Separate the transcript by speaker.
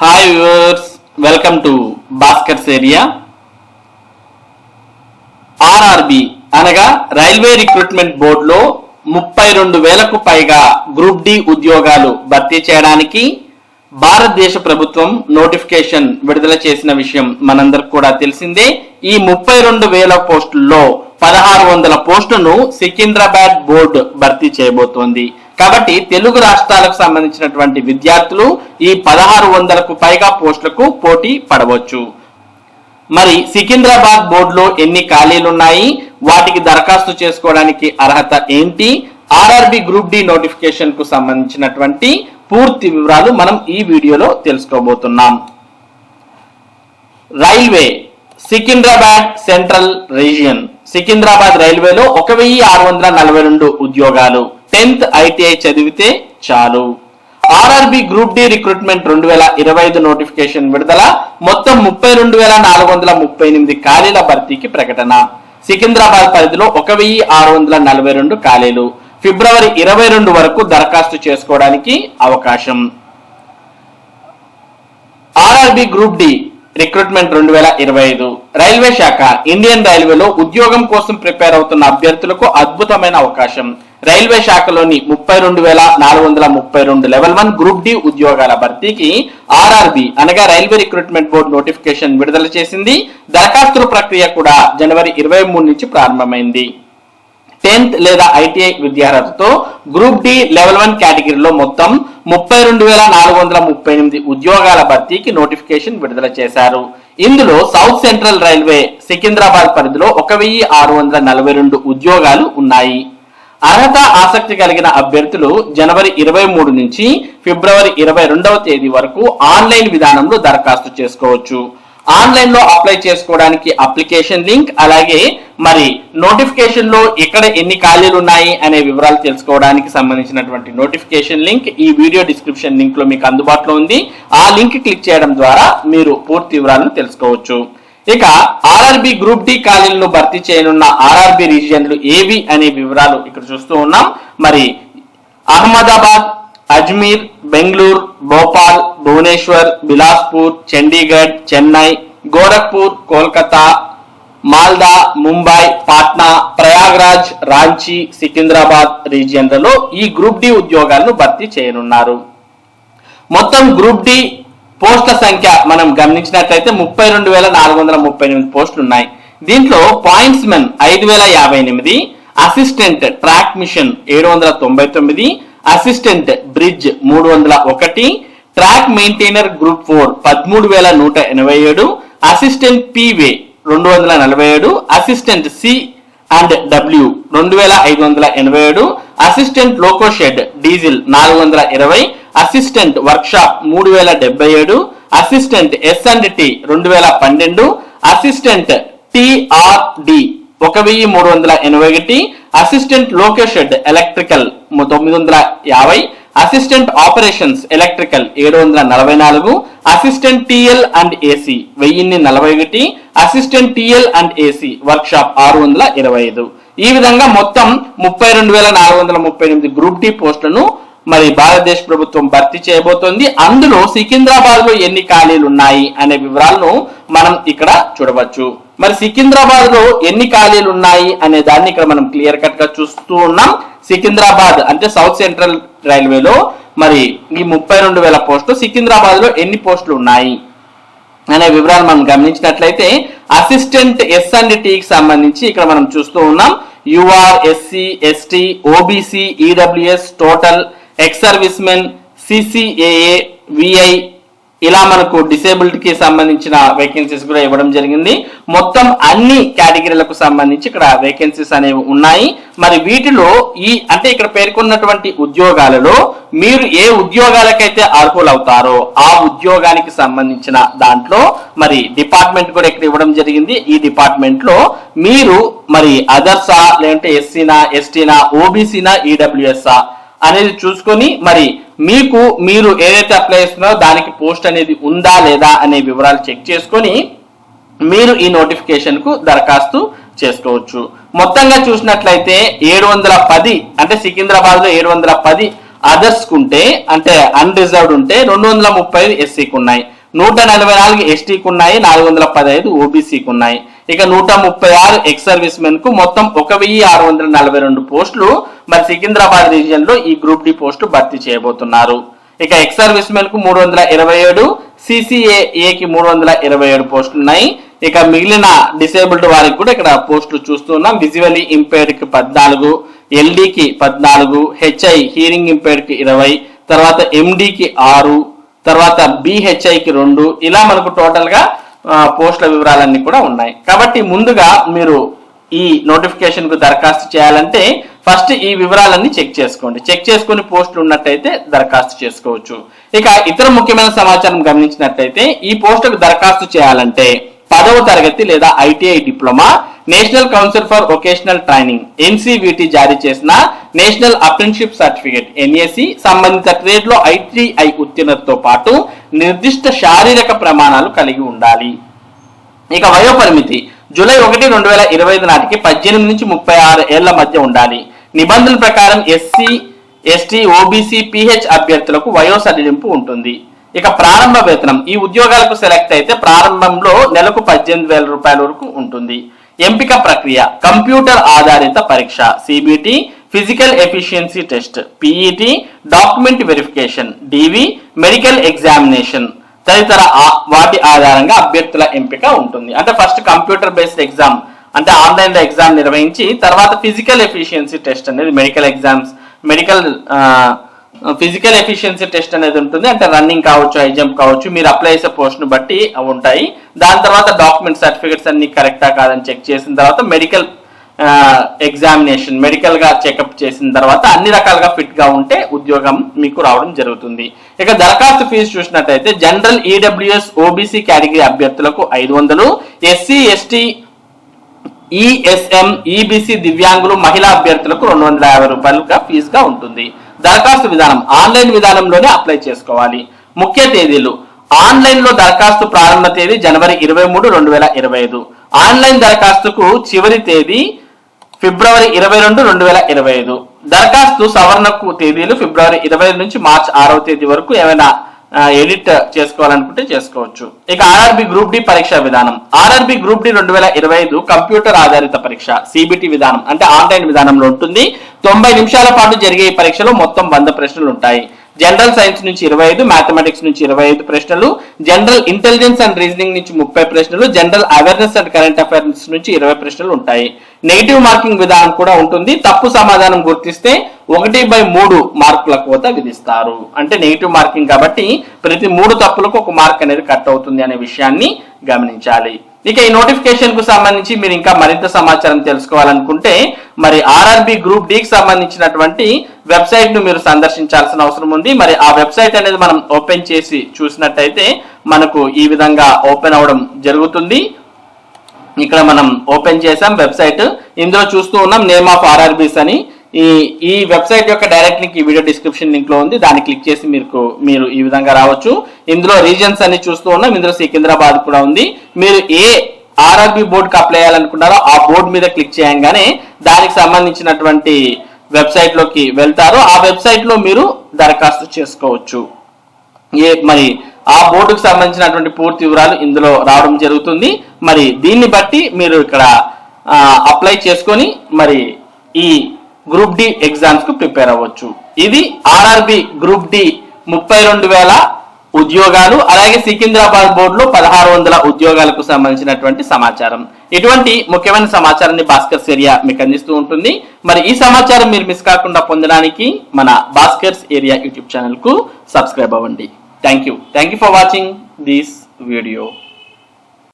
Speaker 1: Hi viewers, welcome to Bhaskar's area. RRB అనగా railway recruitment బోర్డులో 32,000కు పైగా గ్రూప్ డి ఉద్యోగాలు భర్తీ చేయడానికి భారతదేశ ప్రభుత్వం నోటిఫికేషన్ విడుదల చేసిన విషయం మనందరికి కూడా తెలిసిందే. ఈ 32,000 పోస్టుల్లో 1,600 పోస్టును సికింద్రాబాద్ బోర్డు భర్తీ చేయబోతోంది. కాబట్టి తెలుగు రాష్ట్రాలకు సంబంధించినటువంటి విద్యార్థులు ఈ 1,600కు పైగా పోస్టులకు పోటీ పడవచ్చు. మరి సికింద్రాబాద్ బోర్డులో ఎన్ని ఖాళీలు ఉన్నాయి, వాటికి దరఖాస్తు చేసుకోవడానికి అర్హత ఏంటి, ఆర్ఆర్బి గ్రూప్ డి నోటిఫికేషన్ కు సంబంధించినటువంటి పూర్తి వివరాలు మనం ఈ వీడియోలో తెలుసుకోబోతున్నాం. Railway Secunderabad central region, Secunderabad రైల్వేలో 1,642 ఉద్యోగాలు. 10th ITI చదివితే చాలు. RRB group D recruitment 2025 notification విడుదల. మొత్తం 32,438 ఖాళీల భర్తీకి ప్రకటన. సికింద్రాబాద్ పరిధిలో 1,642 ఖాళీలు. ఫిబ్రవరి 22 వరకు దరఖాస్తు చేసుకోవడానికి అవకాశం. RRB group D recruitment 2025 railway శాఖ ఇండియన్ రైల్వేలో ఉద్యోగం కోసం ప్రిపేర్ అవుతున్న అభ్యర్థులకు అద్భుతమైన అవకాశం. రైల్వే శాఖలోని 32,432 లెవెల్ 1 గ్రూప్ డి ఉద్యోగాల భర్తీకి ఆర్ఆర్బి అనగా రైల్వే రిక్రూట్మెంట్ బోర్డు నోటిఫికేషన్ విడుదల చేసింది. దరఖాస్తుల ప్రక్రియ కూడా జనవరి 23 నుంచి ప్రారంభమైంది. 10th లేదా ITI విద్యార్హతతో గ్రూప్ డి లెవెల్ 1 కేటగిరీలో మొత్తం 32,438 ఉద్యోగాల భర్తీకి నోటిఫికేషన్ విడుదల చేశారు. ఇందులో సౌత్ సెంట్రల్ రైల్వే సికింద్రాబాద్ పరిధిలో 1,642 ఉద్యోగాలు ఉన్నాయి. అర్హత ఆసక్తి కలిగిన అభ్యర్థులు జనవరి 23 నుంచి ఫిబ్రవరి 22వ తేదీ వరకు ఆన్లైన్ విధానంలో దరఖాస్తు చేసుకోవచ్చు. ఆన్లైన్ లో అప్లై చేసుకోవడానికి అప్లికేషన్ లింక్, అలాగే మరి నోటిఫికేషన్ లో ఎక్కడ ఎన్ని ఖాళీలు ఉన్నాయి అనే వివరాలు తెలుసుకోవడానికి సంబంధించినటువంటి నోటిఫికేషన్ లింక్ ఈ వీడియో డిస్క్రిప్షన్ లింక్ లో మీకు అందుబాటులో ఉంది. ఆ లింక్ క్లిక్ చేయడం ద్వారా మీరు పూర్తి వివరాలను తెలుసుకోవచ్చు. ఇక ఆర్ఆర్బి గ్రూప్ డి ఖాళీలను భర్తీ చేయనున్న ఆర్ఆర్బి రీజియన్లు ఏవి అనే వివరాలు ఇక్కడ చూస్తూ ఉన్నాం. మరి అహ్మదాబాద్, అజ్మీర్, బెంగళూరు, భోపాల్, భువనేశ్వర్, బిలాస్పూర్, చండీగఢ్, చెన్నై, గోరఖ్పూర్, కోల్కతా, మాల్దా, ముంబై, పాట్నా, ప్రయాగ్రాజ్, రాంచీ, సికింద్రాబాద్ రీజియన్లలో ఈ గ్రూప్ డి ఉద్యోగాలను భర్తీ చేయనున్నారు. మొత్తం గ్రూప్ డి పోస్టుల సంఖ్య మనం గమనించినట్లయితే 32,438 పోస్టులు ఉన్నాయి. దీంట్లో pointsmen 5,058, assistant track machine 799, assistant bridge 301, track maintainer group 4 13,187, assistant P way 247, assistant C and W 2,587, assistant loco shed diesel 420, assistant workshop 3,077, assistant S&T 2,012, assistant TRD 1,381, assistant loco shed electrical 950, assistant operations electrical 744, assistant TL and AC 1041, assistant TL and AC workshop 625. ఈ విధంగా మొత్తం 32,438 group D పోస్టులను మరి భారతదేశ ప్రభుత్వం భర్తీ చేయబోతోంది. అందులో సికింద్రాబాద్ లో ఎన్ని ఖాళీలు ఉన్నాయి అనే వివరాలను మనం ఇక్కడ చూడవచ్చు. మరి సికింద్రాబాద్ లో ఎన్ని ఖాళీలు ఉన్నాయి అనే దాన్ని ఇక్కడ మనం క్లియర్ కట్ గా చూస్తూ ఉన్నాం. సికింద్రాబాద్ అంటే సౌత్ సెంట్రల్ రైల్వేలో మరి ఈ 32,000 పోస్టులు, సికింద్రాబాద్ లో ఎన్ని పోస్టులు ఉన్నాయి అనే వివరాలు మనం గమనించినట్లయితే అసిస్టెంట్ S&T కి సంబంధించి ఇక్కడ మనం చూస్తూ ఉన్నాం. UR, SC, ST, OBC, EWS, total, ex service men, CCAA, VI ఇలా మనకు డిసేబుల్డ్ కి సంబంధించిన వేకెన్సీస్ కూడా ఇవ్వడం జరిగింది. మొత్తం అన్ని కేటగిరీలకు సంబంధించి ఇక్కడ వేకెన్సీస్ అనేవి ఉన్నాయి. మరి వీటిలో అంటే ఇక్కడ పేర్కొన్నటువంటి ఉద్యోగాలలో మీరు ఏ ఉద్యోగాలకైతే అర్హులవుతారో ఆ ఉద్యోగానికి సంబంధించిన దాంట్లో మరి డిపార్ట్మెంట్ కూడా ఇక్కడ ఇవ్వడం జరిగింది. ఈ డిపార్ట్మెంట్ లో మీరు మరి అదర్సా, లేదంటే SCనా, STనా, OBCనా, EWSఆ అనేది చూసుకొని మరి మీరు ఏదైతే అప్లై చేస్తున్నారో దానికి పోస్ట్ అనేది ఉందా లేదా అనే వివరాలు చెక్ చేసుకొని మీరు ఈ నోటిఫికేషన్ కు దరఖాస్తు చేసుకోవచ్చు. మొత్తంగా చూసినట్లయితే 710 అంటే సికింద్రాబాద్ లో 710 అదర్స్ కుంటే అంటే అన్రిజర్వ్డ్ ఉంటే 235 ఎస్సీకి ఉన్నాయి. 144 ఎస్టీకి ఉన్నాయి, 415 ఓబీసీకి ఉన్నాయి. ఇక 136 ఎక్స్ సర్వీస్ మెన్ కు మొత్తం 1642 పోస్టులు మరి సికింద్రాబాద్ రీజియన్ లో ఈ గ్రూప్ డి పోస్టు భర్తీ చేయబోతున్నారు. ఇక ఎక్స్ సర్వీస్ మెన్ కు 327, సిసిఏకి 327 పోస్టులు ఉన్నాయి. ఇక మిగిలిన డిసేబుల్డ్ వారికి కూడా ఇక్కడ పోస్టులు చూస్తున్నాం. విజువల్లీ ఇంపైర్డ్ కి 14, ఎల్డీకి 14, హెచ్ఐ హీరింగ్ ఇంపైర్డ్ కి 20, తర్వాత ఎండికి 6, తర్వాత బిహెచ్ఐకి 2, ఇలా మనకు టోటల్ గా పోస్టుల వివరాలన్నీ కూడా ఉన్నాయి. కాబట్టి ముందుగా మీరు ఈ నోటిఫికేషన్ కు దరఖాస్తు చేయాలంటే ఫస్ట్ ఈ వివరాలన్నీ చెక్ చేసుకోండి. చెక్ చేసుకుని పోస్టులు ఉన్నట్టయితే దరఖాస్తు చేసుకోవచ్చు. ఇక ఇతర ముఖ్యమైన సమాచారం గమనించినట్టయితే ఈ పోస్టులకు దరఖాస్తు చేయాలంటే 10వ తరగతి లేదా ITI diploma, national council for vocational training ఎన్సివిటి జారీ చేసిన నేషనల్ అప్రెంటిస్షిప్ సర్టిఫికేట్ ఎన్ఏసి సంబంధిత ట్రేడ్ లో I3I ఉత్తీర్ణతతో పాటు నిర్దిష్ట శారీరక ప్రమాణాలు కలిగి ఉండాలి. ఇక వయోపరిమితి జూలై 1, 2025 నాటికి 18 నుంచి 36 ఏళ్ల మధ్య ఉండాలి. నిబంధనల ప్రకారం ఎస్సీ, ఎస్టీ, ఓబీసీ, పిహెచ్ అభ్యర్థులకు వయో సడలింపు ఉంటుంది. ఇక ప్రారంభ వేతనం ఈ ఉద్యోగాలకు సెలెక్ట్ అయితే ప్రారంభంలో నెలకు 18,000 రూపాయల వరకు ఉంటుంది. ఎంపిక ప్రక్రియ కంప్యూటర్ ఆధారిత పరీక్ష CBT, physical efficiency test PET, document verification DV, medical examination తదితర వాటి ఆధారంగా అభ్యర్థుల ఎంపిక ఉంటుంది. అంటే ఫస్ట్ కంప్యూటర్ బేస్డ్ ఎగ్జామ్ అంటే ఆన్లైన్ లో ఎగ్జామ్ నిర్వహించి తర్వాత ఫిజికల్ ఎఫిషియన్సీ టెస్ట్ అనేది ఫిజికల్ ఎఫిషియన్సీ టెస్ట్ అనేది ఉంటుంది. అంటే రన్నింగ్ కావచ్చు, హై జంప్ కావచ్చు, మీరు అప్లై చేసే పోస్ట్ ను బట్టి ఉంటాయి. దాని తర్వాత డాక్యుమెంట్ సర్టిఫికెట్స్ అన్ని కరెక్టా కాదని చెక్ చేసిన తర్వాత మెడికల్ ఎగ్జామినేషన్, మెడికల్ గా చెకప్ చేసిన తర్వాత అన్ని రకాలుగా ఫిట్ గా ఉంటే ఉద్యోగం మీకు రావడం జరుగుతుంది. ఇక దరఖాస్తు ఫీజు చూసినట్టయితే జనరల్, ఈడబ్ల్యూఎస్, ఓబీసీ కేటగిరీ అభ్యర్థులకు 500, ఎస్సీ, ఎస్టీ, ఈఎస్ఎం, ఈబీసీ, దివ్యాంగులు, మహిళా అభ్యర్థులకు 250 రూపాయలుగా ఫీజుగా ఉంటుంది. దరఖాస్తు విధానం ఆన్లైన్ విధానంలోనే అప్లై చేసుకోవాలి. ముఖ్య తేదీలు ఆన్లైన్ లో దరఖాస్తు ప్రారంభ తేదీ జనవరి 23, 2025. ఆన్లైన్ దరఖాస్తుకు చివరి తేదీ ఫిబ్రవరి 22, 2025. దరఖాస్తు సవరణకు తేదీలు ఫిబ్రవరి 25 నుంచి మార్చి 6వ తేదీ వరకు. ఏమైనా ఎడిట్ చేసుకోవాలనుకుంటే చేసుకోవచ్చు. ఇక ఆర్ఆర్బి గ్రూప్ డి పరీక్ష విధానం ఆర్ఆర్బి గ్రూప్ డి 2025 కంప్యూటర్ ఆధారిత పరీక్ష సిబిటి విధానం అంటే ఆన్లైన్ విధానంలో ఉంటుంది. 90 నిమిషాల పాటు జరిగే ఈ పరీక్షలో మొత్తం 100 ప్రశ్నలు ఉంటాయి. జనరల్ సైన్స్ నుంచి 25, మ్యాథమెటిక్స్ నుంచి 25 ప్రశ్నలు, జనరల్ ఇంటెలిజెన్స్ అండ్ రీజనింగ్ నుంచి 30 ప్రశ్నలు, general awareness and current affairs నుంచి 20 ప్రశ్నలు ఉంటాయి. నెగిటివ్ మార్కింగ్ విధానం కూడా ఉంటుంది. తప్పు సమాధానం గుర్తిస్తే 1/3 మార్కుల కోత విధిస్తారు. అంటే నెగిటివ్ మార్కింగ్ కాబట్టి ప్రతి 3 తప్పులకు 1 మార్క్ అనేది కట్ అవుతుంది అనే విషయాన్ని గమనించాలి. ఇక ఈ నోటిఫికేషన్ కు సంబంధించి మీరు ఇంకా మరింత సమాచారం తెలుసుకోవాలనుకుంటే మరి ఆర్ఆర్బి గ్రూప్ డి కి సంబంధించినటువంటి వెబ్సైట్ ను మీరు సందర్శించాల్సిన అవసరం ఉంది. మరి ఆ వెబ్సైట్ అనేది మనం ఓపెన్ చేసి చూసినట్టయితే మనకు ఈ విధంగా ఓపెన్ అవడం జరుగుతుంది. ఇక్కడ మనం ఓపెన్ చేసాం వెబ్సైట్. ఇందులో చూస్తూ ఉన్నాం నేమ్ ఆఫ్ ఆర్ఆర్బీస్ అని. ఈ వెబ్సైట్ యొక్క డైరెక్ట్ లింక్ ఈ వీడియో డిస్క్రిప్షన్ లింక్ లో ఉంది. దాన్ని క్లిక్ చేసి మీరు ఈ విధంగా రావచ్చు. ఇందులో రీజన్స్ అన్ని చూస్తూ ఉన్నాం. ఇందులో సికింద్రాబాద్ కూడా ఉంది. మీరు ఏ ఆర్ఆర్బి బోర్డు కి అప్లై చేయాలనుకున్నారో ఆ బోర్డు మీద క్లిక్ చేయగానే దానికి సంబంధించినటువంటి వెబ్సైట్ లోకి వెళ్తారు. ఆ వెబ్సైట్ లో మీరు దరఖాస్తు చేసుకోవచ్చు. మరి ఆ బోర్డుకు సంబంధించినటువంటి పూర్తి వివరాలు ఇందులో రావడం జరుగుతుంది. మరి దీన్ని బట్టి మీరు ఇక్కడ అప్లై చేసుకొని మరి ఈ గ్రూప్ డి ఎగ్జామ్స్ కు ప్రిపేర్ అవ్వచ్చు. ఇది ఆర్ఆర్బి గ్రూప్ డి 32,000 ఉద్యోగాలు, అలాగే సికింద్రాబాద్ బోర్డులో 1600 ఉద్యోగాలకు సంబంధించినటువంటి సమాచారం. ఇటువంటి ముఖ్యమైన సమాచారాన్ని భాస్కర్స్ ఏరియా మీకు అందిస్తూ ఉంటుంది. మరి ఈ సమాచారం మీరు మిస్ కాకుండా పొందడానికి మన భాస్కర్స్ ఏరియా యూట్యూబ్ ఛానల్ కు సబ్స్క్రైబ్ అవ్వండి. Thank you for watching this video.